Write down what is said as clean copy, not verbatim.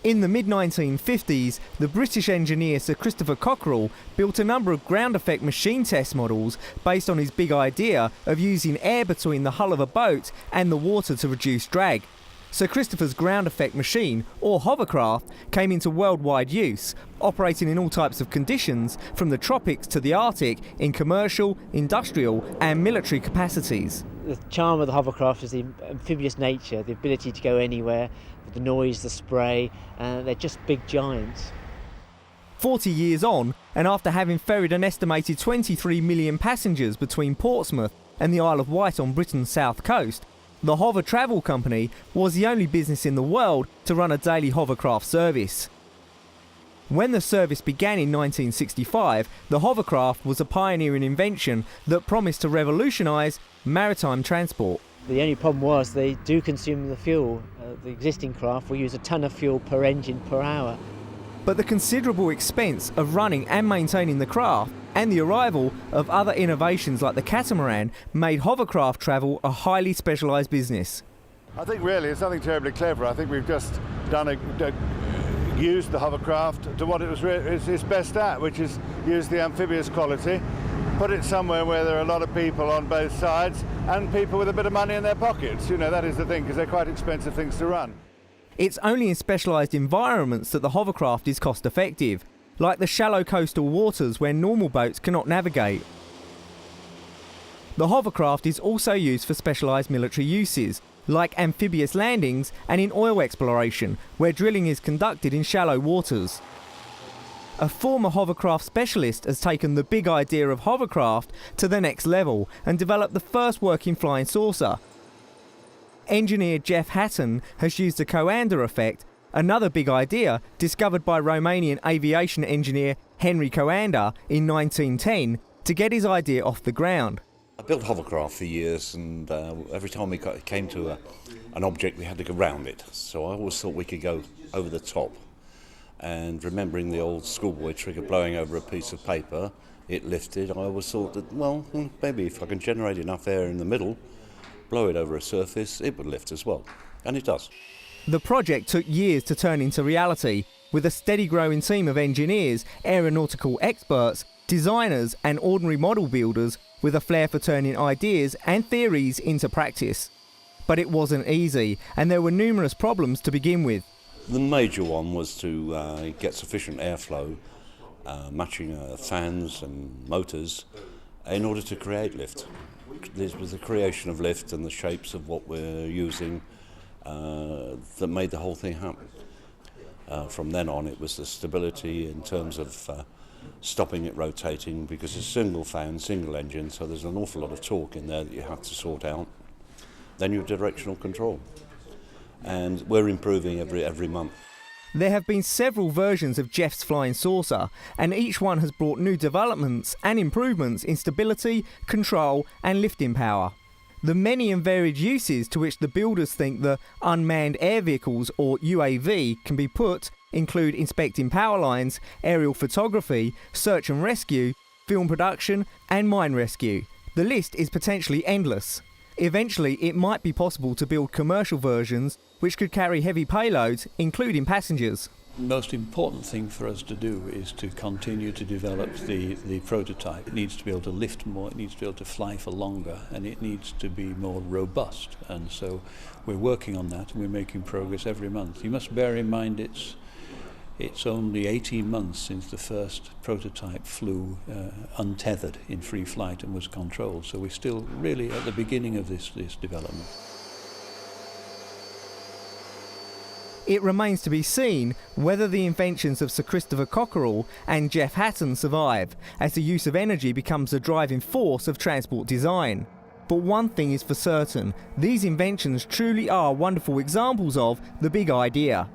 In the mid-1950s, the British engineer Sir Christopher Cockerell built a number of ground effect machine test models based on his big idea of using air between the hull of a boat and the water to reduce drag. Sir Christopher's ground effect machine, or Hovercraft, came into worldwide use, operating in all types of conditions, from the tropics to the Arctic, in commercial, industrial and military capacities. The charm of the hovercraft is the amphibious nature, the ability to go anywhere, the noise, the spray, they're just big giants. 40 years on, and after having ferried an estimated 23 million passengers between Portsmouth and the Isle of Wight on Britain's south coast, the Hover Travel Company was the only business in the world to run a daily hovercraft service. When the service began in 1965, the hovercraft was a pioneering invention that promised to revolutionise maritime transport. The only problem was they do consume the fuel. The existing craft will use a tonne of fuel per engine per hour. But the considerable expense of running and maintaining the craft and the arrival of other innovations like the catamaran made hovercraft travel a highly specialised business. I think really it's nothing terribly clever. I think we've just used the hovercraft to what it was its best at, which is use the amphibious quality, put it somewhere where there are a lot of people on both sides and people with a bit of money in their pockets. You know, that is the thing, because they're quite expensive things to run. It's only in specialised environments that the hovercraft is cost effective, like the shallow coastal waters where normal boats cannot navigate. The hovercraft is also used for specialised military uses, like amphibious landings and in oil exploration, where drilling is conducted in shallow waters. A former hovercraft specialist has taken the big idea of hovercraft to the next level and developed the first working flying saucer. Engineer Jeff Hatton has used the Coanda effect, another big idea discovered by Romanian aviation engineer Henry Coanda in 1910, to get his idea off the ground. I built hovercraft for years, and every time we came to an object we had to go round it, so I always thought we could go over the top. And remembering the old schoolboy trick of blowing over a piece of paper, it lifted. I always thought that, well, maybe if I can generate enough air in the middle, blow it over a surface, it would lift as well. And it does. The project took years to turn into reality, with a steady growing team of engineers, aeronautical experts, designers and ordinary model builders with a flair for turning ideas and theories into practice. But it wasn't easy, and there were numerous problems to begin with. The major one was to get sufficient airflow, matching fans and motors, in order to create lift. This was the creation of lift and the shapes of what we're using that made the whole thing happen. From then on, it was the stability in terms of stopping it rotating, because it's single fan, single engine, so there's an awful lot of torque in there that you have to sort out. Then your directional control. And we're improving every month. There have been several versions of Jeff's flying saucer, and each one has brought new developments and improvements in stability, control and lifting power. The many and varied uses to which the builders think the unmanned air vehicles, or UAV, can be put include inspecting power lines, aerial photography, search and rescue, film production and mine rescue. The list is potentially endless. Eventually, it might be possible to build commercial versions which could carry heavy payloads, including passengers. The most important thing for us to do is to continue to develop the prototype. It needs to be able to lift more, it needs to be able to fly for longer, and it needs to be more robust. And so we're working on that, and we're making progress every month. You must bear in mind it's only 18 months since the first prototype flew untethered in free flight and was controlled. So we're still really at the beginning of this development. It remains to be seen whether the inventions of Sir Christopher Cockerell and Jeff Hatton survive, as the use of energy becomes the driving force of transport design. But one thing is for certain, these inventions truly are wonderful examples of the big idea.